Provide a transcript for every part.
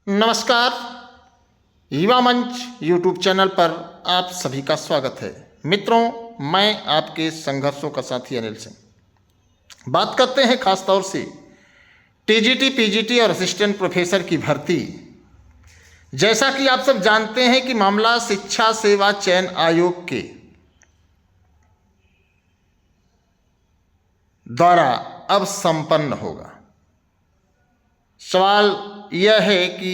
नमस्कार। युवा मंच यूट्यूब चैनल पर आप सभी का स्वागत है। मित्रों, मैं आपके संघर्षों का साथी अनिल सिंह। बात करते हैं खास तौर से टीजीटी, पीजीटी और असिस्टेंट प्रोफेसर की भर्ती। जैसा कि आप सब जानते हैं कि मामला शिक्षा सेवा चयन आयोग के द्वारा अब संपन्न होगा। सवाल यह है कि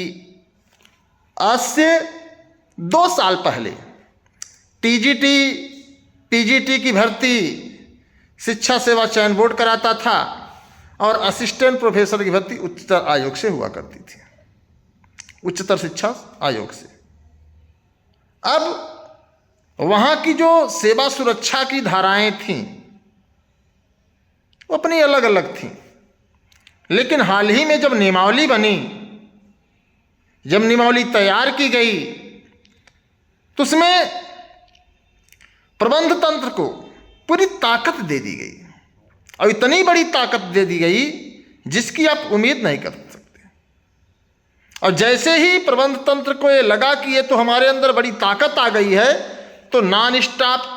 आज से 2 साल पहले टीजीटी, पीजीटी की भर्ती शिक्षा सेवा चयन बोर्ड कराता था और असिस्टेंट प्रोफेसर की भर्ती उच्चतर आयोग से हुआ करती थी, उच्चतर शिक्षा आयोग से। अब वहाँ की जो सेवा सुरक्षा की धाराएं थीं वो अपनी अलग अलग थीं, लेकिन हाल ही में जब नियमावली बनी, जब नियमावली तैयार की गई, तो उसमें प्रबंध तंत्र को पूरी ताकत दे दी गई और इतनी बड़ी ताकत दे दी गई जिसकी आप उम्मीद नहीं कर सकते। और जैसे ही प्रबंध तंत्र को ये लगा कि ये तो हमारे अंदर बड़ी ताकत आ गई है, तो नॉन स्टॉप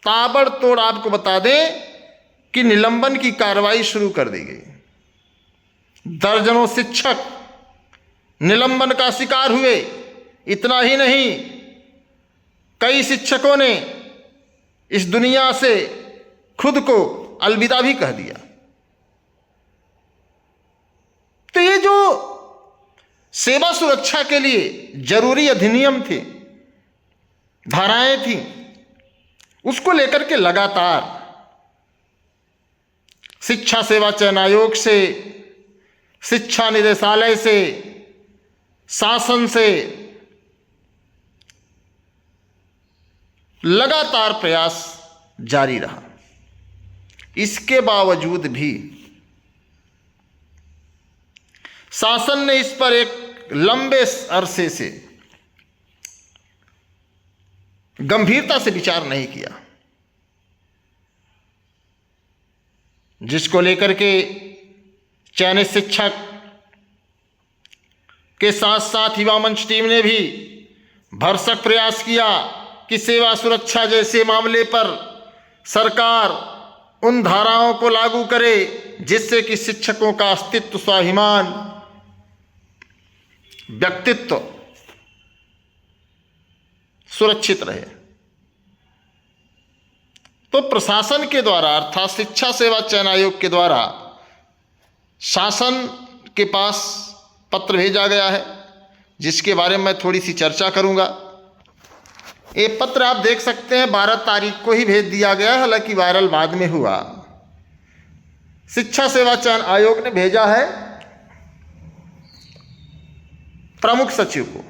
ताबड़तोड़ आपको बता दें कि निलंबन की कार्रवाई शुरू कर दी गई। दर्जनों शिक्षक निलंबन का शिकार हुए। इतना ही नहीं, कई शिक्षकों ने इस दुनिया से खुद को अलविदा भी कह दिया। तो ये जो सेवा सुरक्षा के लिए जरूरी अधिनियम थे, धाराएं थी, उसको लेकर के लगातार शिक्षा सेवा चयन आयोग से, शिक्षा निदेशालय से, शासन से लगातार प्रयास जारी रहा। इसके बावजूद भी शासन ने इस पर एक लंबे अरसे से गंभीरता से विचार नहीं किया, जिसको लेकर के चयनित शिक्षक के साथ साथ युवा मंच टीम ने भी भरसक प्रयास किया कि सेवा सुरक्षा जैसे मामले पर सरकार उन धाराओं को लागू करे जिससे कि शिक्षकों का अस्तित्व, स्वाभिमान, व्यक्तित्व सुरक्षित रहे। तो प्रशासन के द्वारा अर्थात शिक्षा सेवा चयन आयोग के द्वारा शासन के पास पत्र भेजा गया है, जिसके बारे में मैं थोड़ी सी चर्चा करूंगा। ये पत्र आप देख सकते हैं 12 तारीख को ही भेज दिया गया है, हालांकि वायरल बाद में हुआ। शिक्षा सेवा चयन आयोग ने भेजा है प्रमुख सचिव को।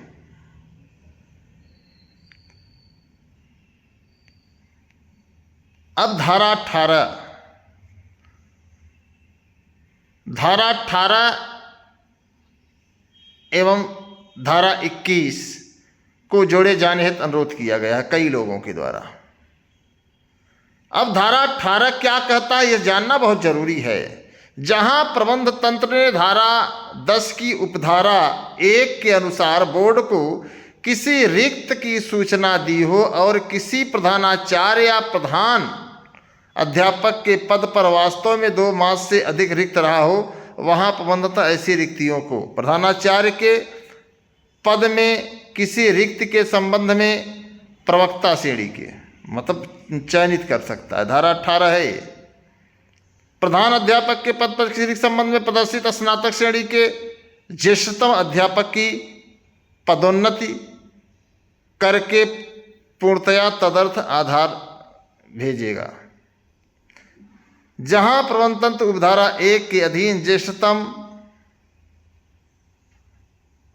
अब धारा 18 एवं धारा 21 को जोड़े जाने हेतु अनुरोध किया गया है कई लोगों के द्वारा। अब धारा 18 क्या कहता है, यह जानना बहुत जरूरी है। जहां प्रबंध तंत्र ने धारा 10 की उपधारा 1 के अनुसार बोर्ड को किसी रिक्त की सूचना दी हो और किसी प्रधानाचार्य या प्रधान अध्यापक के पद पर वास्तव में 2 मास से अधिक रिक्त रहा हो, वहां प्रबंधतः ऐसी रिक्तियों को प्रधानाचार्य के पद में किसी रिक्त के संबंध में प्रवक्ता श्रेणी के मतलब चयनित कर सकता है। धारा 18 है। प्रधान अध्यापक के पद पर किसी रिक्त संबंध में प्रदर्शित स्नातक श्रेणी के ज्येष्ठतम अध्यापक की पदोन्नति करके पूर्णतया तदर्थ आधार भेजेगा। जहां प्रबंध तंत्र उपधारा 1 के अधीन ज्येष्ठतम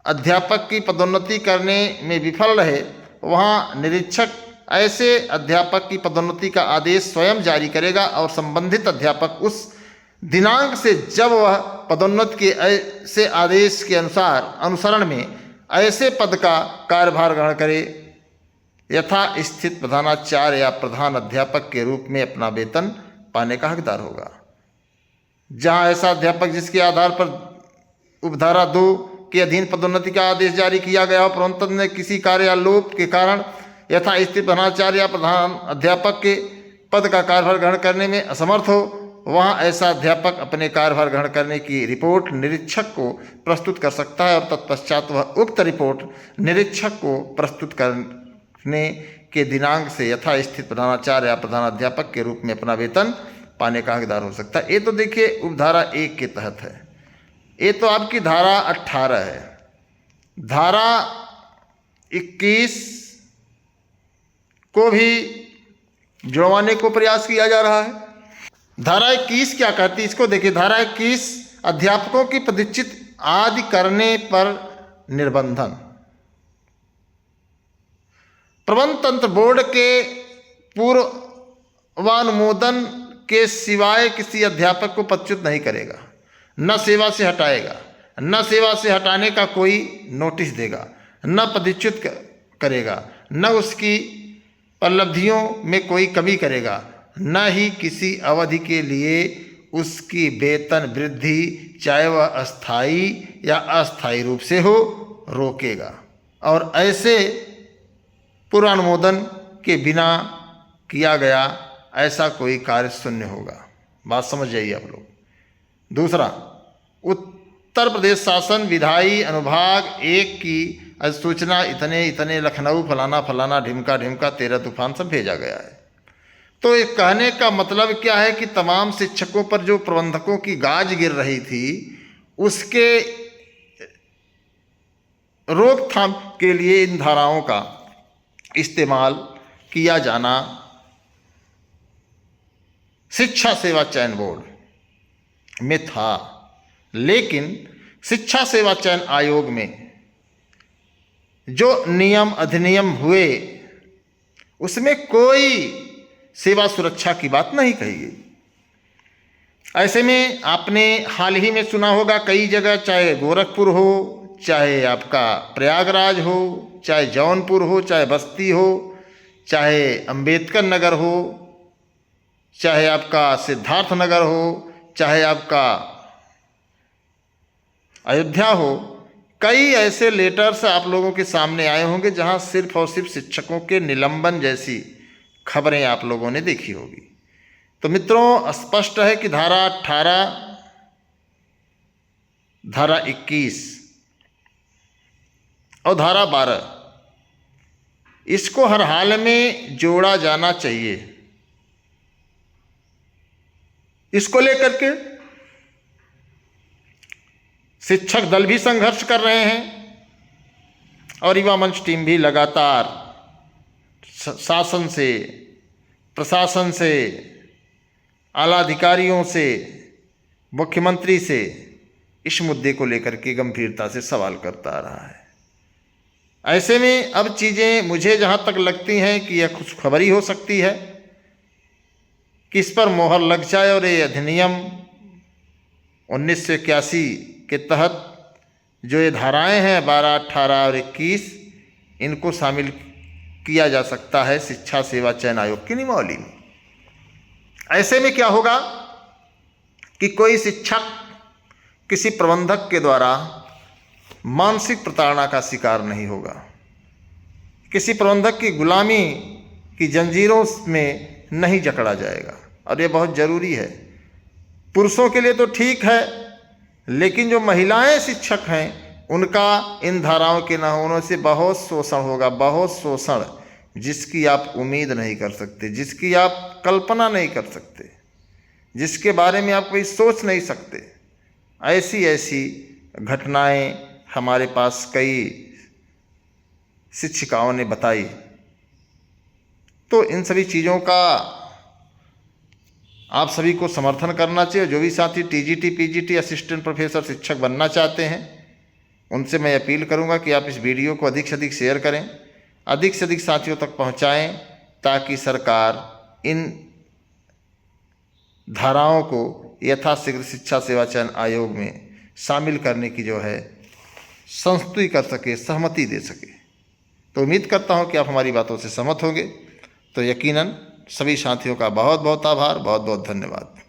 अध्यापक की पदोन्नति करने में विफल रहे, वहां निरीक्षक ऐसे अध्यापक की पदोन्नति का आदेश स्वयं जारी करेगा और संबंधित अध्यापक उस दिनांक से जब वह पदोन्नति के ऐसे आदेश के अनुसरण में ऐसे पद का कार्यभार ग्रहण करे, यथा स्थित प्रधानाचार्य या प्रधान अध्यापक के रूप में अपना वेतन पाने का हकदार होगा। जहां ऐसा अध्यापक जिसके आधार पर उपधारा 2 के अधीन पदोन्नति का आदेश जारी किया गया हो, परंतु ने किसी कार्य या लोप के कारण यथास्थिति प्रधानाचार्य या प्रधान अध्यापक के पद का कार्यभार ग्रहण करने में असमर्थ हो, वहाँ ऐसा अध्यापक अपने कार्यभार ग्रहण करने की रिपोर्ट निरीक्षक को प्रस्तुत कर सकता है और तत्पश्चात वह उक्त रिपोर्ट निरीक्षक को प्रस्तुत करने के दिनांक से यथास्थित प्रधानाचार्य या प्रधानाध्यापक के रूप में अपना वेतन पाने का हकदार हो सकता है। ये तो देखिए उपधारा 1 के तहत है। ये तो आपकी धारा 18 है। धारा 21 को भी जुड़वाने को प्रयास किया जा रहा है। धारा 21 क्या कहती है, इसको देखिए। धारा 21 अध्यापकों की पदच्युत आदि करने पर निर्बंधन। प्रबंध तंत्र बोर्ड के पूर्वानुमोदन के सिवाय किसी अध्यापक को पदच्युत नहीं करेगा, न सेवा से हटाएगा, न सेवा से हटाने का कोई नोटिस देगा, न पदच्युत करेगा, न उसकी उपलब्धियों में कोई कमी करेगा, न ही किसी अवधि के लिए उसकी वेतन वृद्धि, चाहे वह अस्थायी या अस्थायी रूप से हो, रोकेगा। और ऐसे पूर्वानुमोदन के बिना किया गया ऐसा कोई कार्य शून्य होगा। बात समझ जाइए आप लोग। दूसरा, उत्तर प्रदेश शासन विधायी अनुभाग 1 की अधिसूचना इतने लखनऊ फलाना फलाना ढिमका 13 तूफान सब भेजा गया है। तो ये कहने का मतलब क्या है कि तमाम शिक्षकों पर जो प्रबंधकों की गाज गिर रही थी, उसके रोकथाम के लिए इन धाराओं का इस्तेमाल किया जाना शिक्षा सेवा चयन बोर्ड में था। लेकिन शिक्षा सेवा चयन आयोग में जो नियम अधिनियम हुए उसमें कोई सेवा सुरक्षा की बात नहीं कही गई। ऐसे में आपने हाल ही में सुना होगा कई जगह, चाहे गोरखपुर हो, चाहे आपका प्रयागराज हो, चाहे जौनपुर हो, चाहे बस्ती हो, चाहे अंबेडकर नगर हो, चाहे आपका सिद्धार्थ नगर हो, चाहे आपका अयोध्या हो, कई ऐसे लेटर्स आप लोगों के सामने आए होंगे जहां सिर्फ और सिर्फ शिक्षकों के निलंबन जैसी खबरें आप लोगों ने देखी होगी। तो मित्रों, स्पष्ट है कि धारा 18, धारा 21 और धारा 12 इसको हर हाल में जोड़ा जाना चाहिए। इसको लेकर के शिक्षक दल भी संघर्ष कर रहे हैं और युवा मंच टीम भी लगातार शासन से, प्रशासन से, आला अधिकारियों से, मुख्यमंत्री से इस मुद्दे को लेकर के गंभीरता से सवाल करता आ रहा है। ऐसे में अब चीज़ें मुझे जहाँ तक लगती हैं कि यह खुशखबरी हो सकती है कि इस पर मोहर लग जाए और ये अधिनियम 1981 के तहत जो ये धाराएं हैं 12, 18 और 21, इनको शामिल किया जा सकता है शिक्षा सेवा चयन आयोग की नियमावली में। ऐसे में क्या होगा कि कोई शिक्षक किसी प्रबंधक के द्वारा मानसिक प्रताड़ना का शिकार नहीं होगा, किसी प्रबंधक की गुलामी की जंजीरों में नहीं जकड़ा जाएगा। और ये बहुत ज़रूरी है। पुरुषों के लिए तो ठीक है, लेकिन जो महिलाएं शिक्षक हैं उनका इन धाराओं के न होने से बहुत शोषण होगा, बहुत शोषण जिसकी आप उम्मीद नहीं कर सकते, जिसकी आप कल्पना नहीं कर सकते, जिसके बारे में आप कोई सोच नहीं सकते। ऐसी ऐसी घटनाएं हमारे पास कई शिक्षिकाओं ने बताई। तो इन सभी चीज़ों का आप सभी को समर्थन करना चाहिए। जो भी साथी टीजीटी, पीजीटी, असिस्टेंट प्रोफेसर शिक्षक बनना चाहते हैं, उनसे मैं अपील करूंगा कि आप इस वीडियो को अधिक से अधिक शेयर करें, अधिक से अधिक साथियों तक पहुंचाएं, ताकि सरकार इन धाराओं को यथाशीघ्र शिक्षा सेवा चयन आयोग में शामिल करने की जो है संस्तुति कर सके, सहमति दे सके। तो उम्मीद करता हूं कि आप हमारी बातों से सहमत होंगे। तो यकीनन सभी साथियों का बहुत बहुत आभार, बहुत बहुत धन्यवाद।